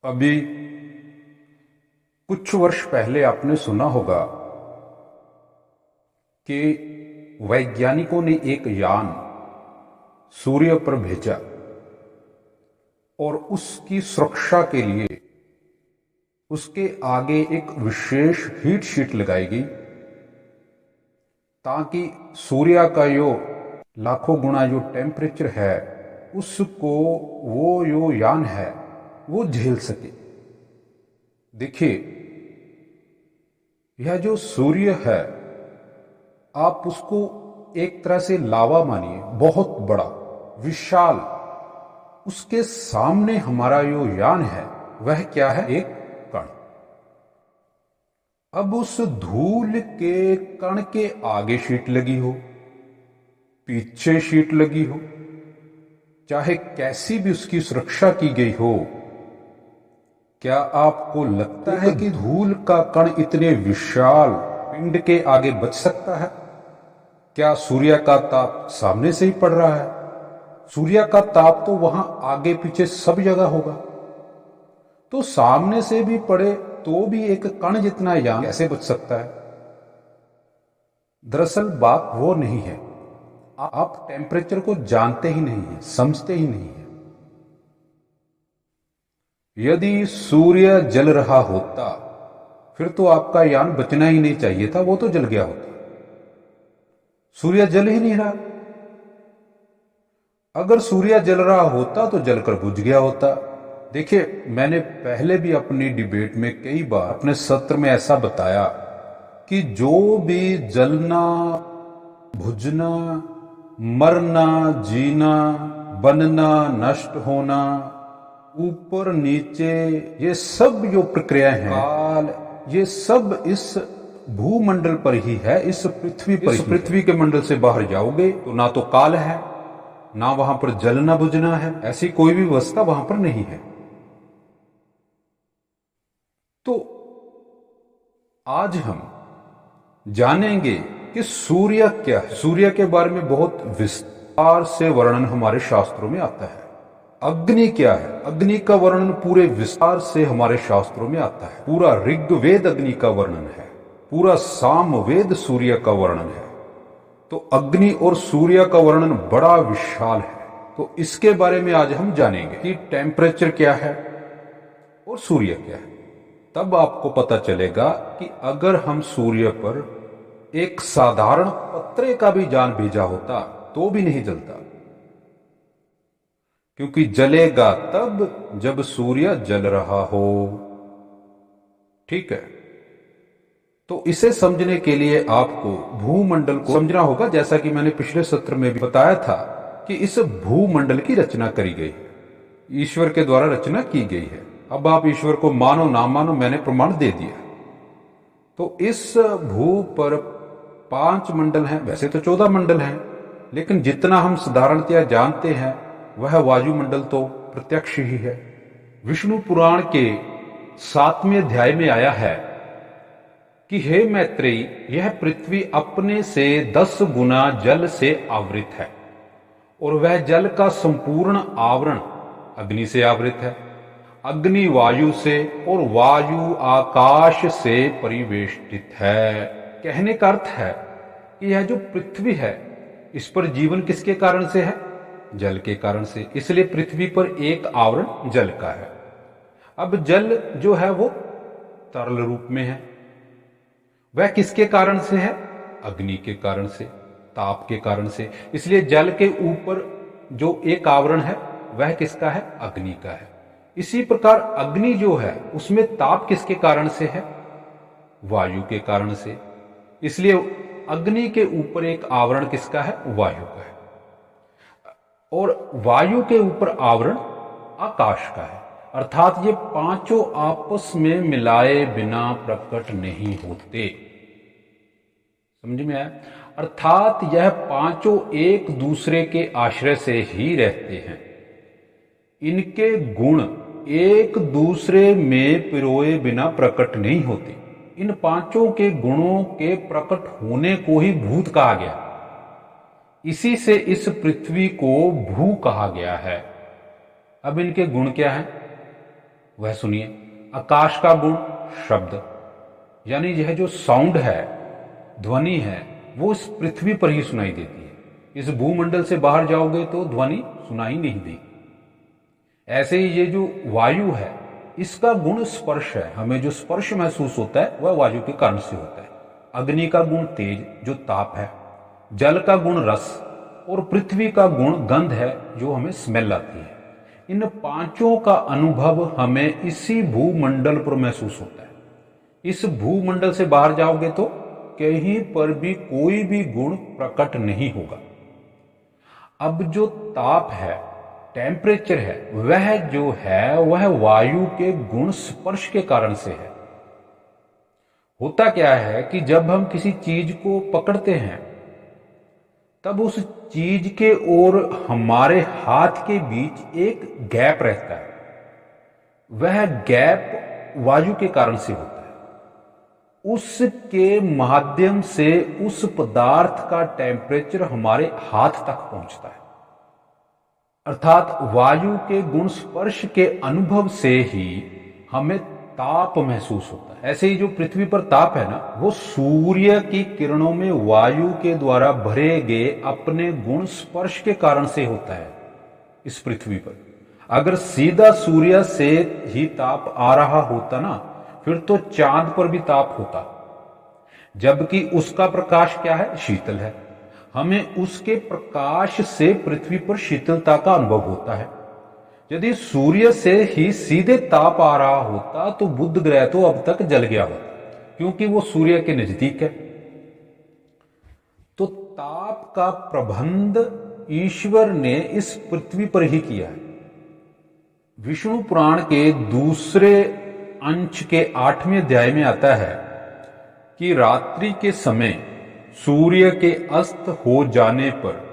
अभी कुछ वर्ष पहले आपने सुना होगा कि वैज्ञानिकों ने एक यान सूर्य पर भेजा और उसकी सुरक्षा के लिए उसके आगे एक विशेष हीट शीट लगाई गई ताकि सूर्य का जो लाखों गुना जो टेम्परेचर है उसको वो जो यान है वो झेल सके। देखिए, यह जो सूर्य है आप उसको एक तरह से लावा मानिए, बहुत बड़ा विशाल। उसके सामने हमारा जो यान है वह क्या है? एक कण। अब उस धूल के कण के आगे शीट लगी हो, पीछे शीट लगी हो, चाहे कैसी भी उसकी सुरक्षा की गई हो, क्या आपको लगता है कि धूल का कण इतने विशाल पिंड के आगे बच सकता है? क्या सूर्य का ताप सामने से ही पड़ रहा है? सूर्य का ताप तो वहां आगे पीछे सब जगह होगा, तो सामने से भी पड़े तो भी एक कण जितना यान कैसे बच सकता है? दरअसल बात वो नहीं है, आप टेम्परेचर को जानते ही नहीं है, समझते ही नहीं है। यदि सूर्य जल रहा होता फिर तो आपका यान बचना ही नहीं चाहिए था, वो तो जल गया होता। सूर्य जल ही नहीं रहा। अगर सूर्य जल रहा होता तो जलकर बुझ गया होता। देखिए, मैंने पहले भी अपनी डिबेट में कई बार अपने सत्र में ऐसा बताया कि जो भी जलना, बुझना, मरना, जीना, बनना, नष्ट होना, ऊपर नीचे, ये सब जो प्रक्रियाएं हैं, काल, ये सब इस भूमंडल पर ही है, इस पृथ्वी पर। इस पृथ्वी के मंडल से बाहर जाओगे तो ना तो काल है, ना वहां पर जलना बुझना है, ऐसी कोई भी व्यवस्था वहां पर नहीं है। तो आज हम जानेंगे कि सूर्य क्या है। सूर्य के बारे में बहुत विस्तार से वर्णन हमारे शास्त्रों में आता है। अग्नि क्या है? अग्नि का वर्णन पूरे विस्तार से हमारे शास्त्रों में आता है। पूरा ऋग्वेद अग्नि का वर्णन है, पूरा सामवेद सूर्य का वर्णन है। तो अग्नि और सूर्य का वर्णन बड़ा विशाल है। तो इसके बारे में आज हम जानेंगे कि टेम्परेचर क्या है और सूर्य क्या है। तब आपको पता चलेगा कि अगर हम सूर्य पर एक साधारण पत्रे का भी यान भेजा होता तो भी नहीं जलता, क्योंकि जलेगा तब जब सूर्य जल रहा हो। ठीक है, तो इसे समझने के लिए आपको भूमंडल को समझना होगा, जैसा कि मैंने पिछले सत्र में भी बताया था कि इस भूमंडल की रचना करी गई है, ईश्वर के द्वारा रचना की गई है। अब आप ईश्वर को मानो ना मानो, मैंने प्रमाण दे दिया। तो इस भू पर 5 मंडल हैं, वैसे तो 14 मंडल हैं, लेकिन जितना हम साधारणतया जानते हैं वह वायुमंडल तो प्रत्यक्ष ही है। विष्णु पुराण के 7वें अध्याय में आया है कि हे मैत्रेयी, यह पृथ्वी अपने से 10 गुना जल से आवृत है और वह जल का संपूर्ण आवरण अग्नि से आवृत है। अग्नि वायु से और वायु आकाश से परिवेष्टित है। कहने का अर्थ है कि यह जो पृथ्वी है इस पर जीवन किसके कारण से है? जल के कारण से। इसलिए पृथ्वी पर एक आवरण जल का है। अब जल जो है वो तरल रूप में है, वह किसके कारण से है? अग्नि के कारण से, ताप के कारण से। इसलिए जल के ऊपर जो एक आवरण है वह किसका है? अग्नि का है। इसी प्रकार अग्नि जो है उसमें ताप किसके कारण से है? वायु के कारण से। इसलिए अग्नि के ऊपर एक आवरण किसका है? वायु का है। और वायु के ऊपर आवरण आकाश का है। अर्थात ये पांचों आपस में मिलाए बिना प्रकट नहीं होते। समझ में आया? अर्थात यह पांचों एक दूसरे के आश्रय से ही रहते हैं। इनके गुण एक दूसरे में पिरोए बिना प्रकट नहीं होते। इन पांचों के गुणों के प्रकट होने को ही भूत कहा गया। इसी से इस पृथ्वी को भू कहा गया है। अब इनके गुण क्या है? वह सुनिए। आकाश का गुण शब्द, यानी यह जो साउंड है, ध्वनि है, वो इस पृथ्वी पर ही सुनाई देती है। इस भूमंडल से बाहर जाओगे तो ध्वनि सुनाई नहीं देगी। ऐसे ही ये जो वायु है, इसका गुण स्पर्श है। हमें जो स्पर्श महसूस होता है वह वायु के कारण से होता है। अग्नि का गुण तेज, जो ताप है। जल का गुण रस, और पृथ्वी का गुण गंध है, जो हमें स्मेल आती है। इन पांचों का अनुभव हमें इसी भूमंडल पर महसूस होता है। इस भूमंडल से बाहर जाओगे तो कहीं पर भी कोई भी गुण प्रकट नहीं होगा। अब जो ताप है, टेम्परेचर है, वह वायु के गुण स्पर्श के कारण से है। होता क्या है कि जब हम किसी चीज को पकड़ते हैं, तब उस चीज के और हमारे हाथ के बीच एक गैप रहता है। वह गैप वायु के कारण से होता है। उसके माध्यम से उस पदार्थ का टेम्परेचर हमारे हाथ तक पहुंचता है। अर्थात वायु के गुण स्पर्श के अनुभव से ही हमें ताप महसूस होता है। ऐसे ही जो पृथ्वी पर ताप है ना, वो सूर्य की किरणों में वायु के द्वारा भरे गए अपने गुण स्पर्श के कारण से होता है। इस पृथ्वी पर अगर सीधा सूर्य से ही ताप आ रहा होता ना, फिर तो चांद पर भी ताप होता, जबकि उसका प्रकाश क्या है? शीतल है। हमें उसके प्रकाश से पृथ्वी पर शीतलता का अनुभव होता है। यदि सूर्य से ही सीधे ताप आ रहा होता तो बुध ग्रह तो अब तक जल गया होता, क्योंकि वो सूर्य के नजदीक है। तो ताप का प्रबंध ईश्वर ने इस पृथ्वी पर ही किया है। विष्णु पुराण के दूसरे अंश के 8वें अध्याय में आता है कि रात्रि के समय सूर्य के अस्त हो जाने पर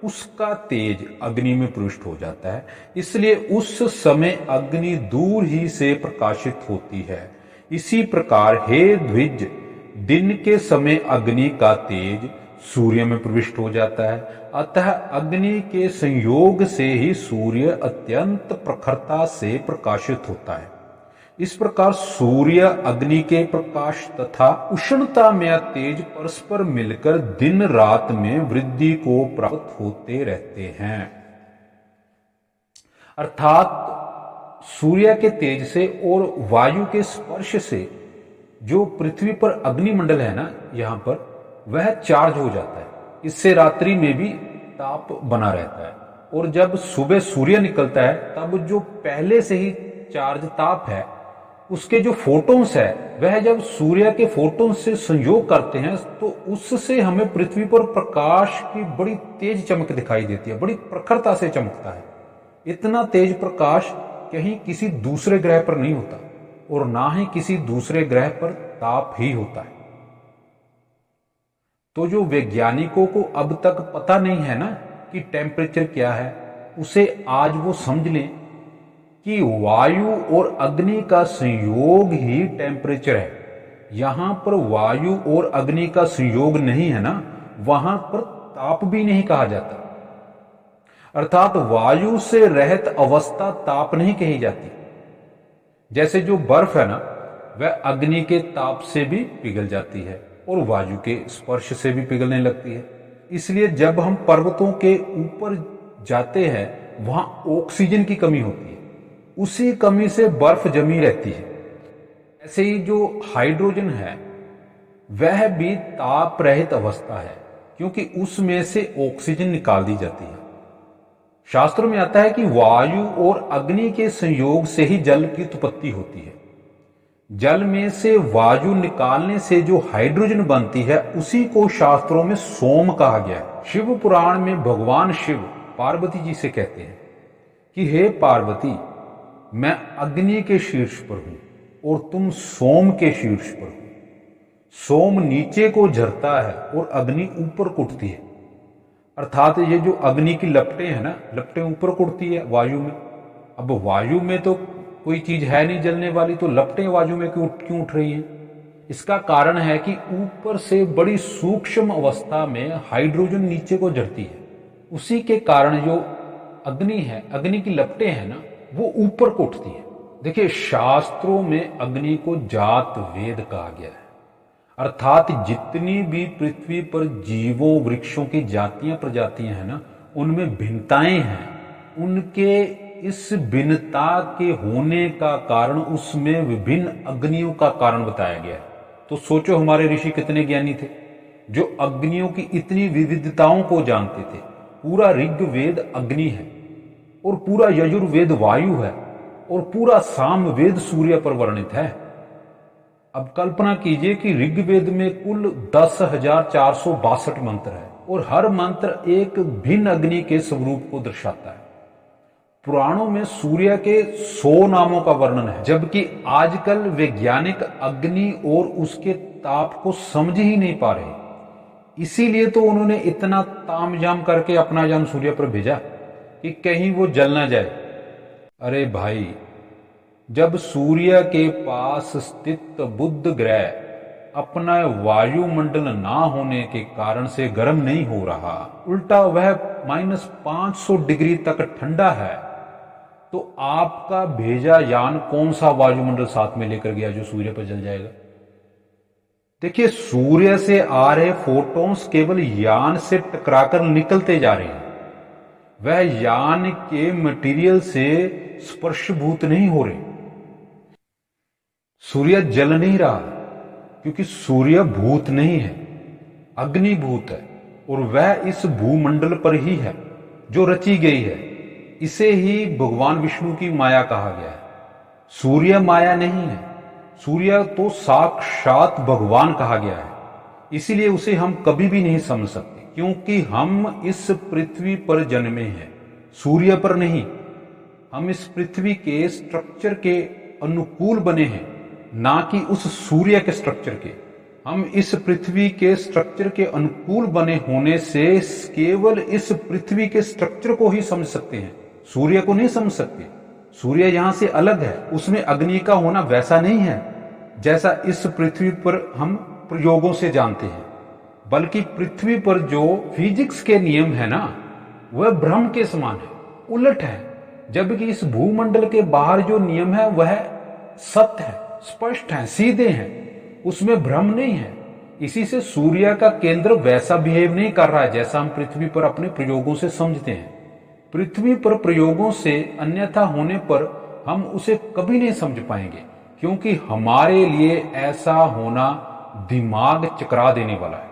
उसका तेज अग्नि में प्रविष्ट हो जाता है, इसलिए उस समय अग्नि दूर ही से प्रकाशित होती है। इसी प्रकार हे द्विज, दिन के समय अग्नि का तेज सूर्य में प्रविष्ट हो जाता है, अतः अग्नि के संयोग से ही सूर्य अत्यंत प्रखरता से प्रकाशित होता है। इस प्रकार सूर्य अग्नि के प्रकाश तथा उष्णता में तेज परस्पर मिलकर दिन रात में वृद्धि को प्राप्त होते रहते हैं। अर्थात सूर्य के तेज से और वायु के स्पर्श से जो पृथ्वी पर अग्निमंडल है ना, यहां पर वह चार्ज हो जाता है। इससे रात्रि में भी ताप बना रहता है, और जब सुबह सूर्य निकलता है तब जो पहले से ही चार्ज ताप है, उसके जो फोटोन्स है, वह जब सूर्य के फोटोन से संयोग करते हैं तो उससे हमें पृथ्वी पर प्रकाश की बड़ी तेज चमक दिखाई देती है, बड़ी प्रखरता से चमकता है। इतना तेज प्रकाश कहीं किसी दूसरे ग्रह पर नहीं होता, और ना ही किसी दूसरे ग्रह पर ताप ही होता है। तो जो वैज्ञानिकों को अब तक पता नहीं है ना कि टेम्परेचर क्या है, उसे आज वो समझ लें कि वायु और अग्नि का संयोग ही टेम्परेचर है। यहां पर वायु और अग्नि का संयोग नहीं है ना, वहां पर ताप भी नहीं कहा जाता। अर्थात वायु से रहित अवस्था ताप नहीं कही जाती। जैसे जो बर्फ है ना, वह अग्नि के ताप से भी पिघल जाती है और वायु के स्पर्श से भी पिघलने लगती है। इसलिए जब हम पर्वतों के ऊपर जाते हैं, वहां ऑक्सीजन की कमी होती है, उसी कमी से बर्फ जमी रहती है। ऐसे ही जो हाइड्रोजन है, वह भी ताप रहित अवस्था है, क्योंकि उसमें से ऑक्सीजन निकाल दी जाती है। शास्त्रों में आता है कि वायु और अग्नि के संयोग से ही जल की उत्पत्ति होती है। जल में से वायु निकालने से जो हाइड्रोजन बनती है, उसी को शास्त्रों में सोम कहा गया है। शिव पुराण में भगवान शिव पार्वती जी से कहते हैं कि हे पार्वती, मैं अग्नि के शीर्ष पर हूं और तुम सोम के शीर्ष पर हो। सोम नीचे को झरता है और अग्नि ऊपर को उठती है। अर्थात ये जो अग्नि की लपटें हैं ना, लपटें ऊपर को उठती है वायु में। अब वायु में तो कोई चीज है नहीं जलने वाली, तो लपटें वायु में क्यों उठ रही हैं? इसका कारण है कि ऊपर से बड़ी सूक्ष्म अवस्था में हाइड्रोजन नीचे को झरती है। उसी के कारण जो अग्नि है, अग्नि की लपटें हैं ना, वो ऊपर को उठती है। देखिए, शास्त्रों में अग्नि को जात वेद कहा गया है, अर्थात जितनी भी पृथ्वी पर जीवों वृक्षों की जातियां प्रजातियां हैं ना, उनमें भिन्नताएं हैं। उनके इस भिन्नता के होने का कारण उसमें विभिन्न अग्नियों का कारण बताया गया है। तो सोचो, हमारे ऋषि कितने ज्ञानी थे जो अग्नियों की इतनी विविधताओं को जानते थे। पूरा ऋग्वेद अग्नि है, और पूरा यजुर्वेद वायु है, और पूरा सामवेद सूर्य पर वर्णित है। अब कल्पना कीजिए कि ऋग्वेद में कुल 10,462 मंत्र है, और हर मंत्र एक भिन्न अग्नि के स्वरूप को दर्शाता है। पुराणों में सूर्य के 100 नामों का वर्णन है, जबकि आजकल वैज्ञानिक अग्नि और उसके ताप को समझ ही नहीं पा रहे। इसीलिए तो उन्होंने इतना तामझाम करके अपना यान सूर्य पर भेजा कि कहीं वो जल ना जाए। अरे भाई, जब सूर्य के पास स्थित बुध ग्रह अपना वायुमंडल ना होने के कारण से गर्म नहीं हो रहा, उल्टा वह -500 डिग्री तक ठंडा है, तो आपका भेजा यान कौन सा वायुमंडल साथ में लेकर गया जो सूर्य पर जल जाएगा? देखिए, सूर्य से आ रहे फोटॉन्स केवल यान से टकराकर निकलते जा रहे हैं, वह यान के मटेरियल से स्पर्शभूत नहीं हो रहे। सूर्य जल नहीं रहा क्योंकि सूर्य भूत नहीं है, अग्निभूत है, और वह इस भूमंडल पर ही है जो रची गई है। इसे ही भगवान विष्णु की माया कहा गया है। सूर्य माया नहीं है, सूर्य तो साक्षात भगवान कहा गया है। इसीलिए उसे हम कभी भी नहीं समझ सकते, क्योंकि हम इस पृथ्वी पर जन्मे हैं, सूर्य पर नहीं। हम इस पृथ्वी के स्ट्रक्चर के अनुकूल बने हैं, ना कि उस सूर्य के स्ट्रक्चर के। हम इस पृथ्वी के स्ट्रक्चर के अनुकूल बने होने से केवल इस पृथ्वी के स्ट्रक्चर को ही समझ सकते हैं, सूर्य को नहीं समझ सकते। सूर्य यहां से अलग है, उसमें अग्नि का होना वैसा नहीं है जैसा इस पृथ्वी पर हम प्रयोगों से जानते हैं, बल्कि पृथ्वी पर जो फिजिक्स के नियम है ना, वह ब्रह्म के समान है, उलट है। जबकि इस भूमंडल के बाहर जो नियम है वह सत्य है, स्पष्ट है, सीधे हैं, उसमें भ्रम नहीं है। इसी से सूर्य का केंद्र वैसा बिहेव नहीं कर रहा है जैसा हम पृथ्वी पर अपने प्रयोगों से समझते हैं। पृथ्वी पर प्रयोगों से अन्यथा होने पर हम उसे कभी नहीं समझ पाएंगे, क्योंकि हमारे लिए ऐसा होना दिमाग चकरा देने वाला है।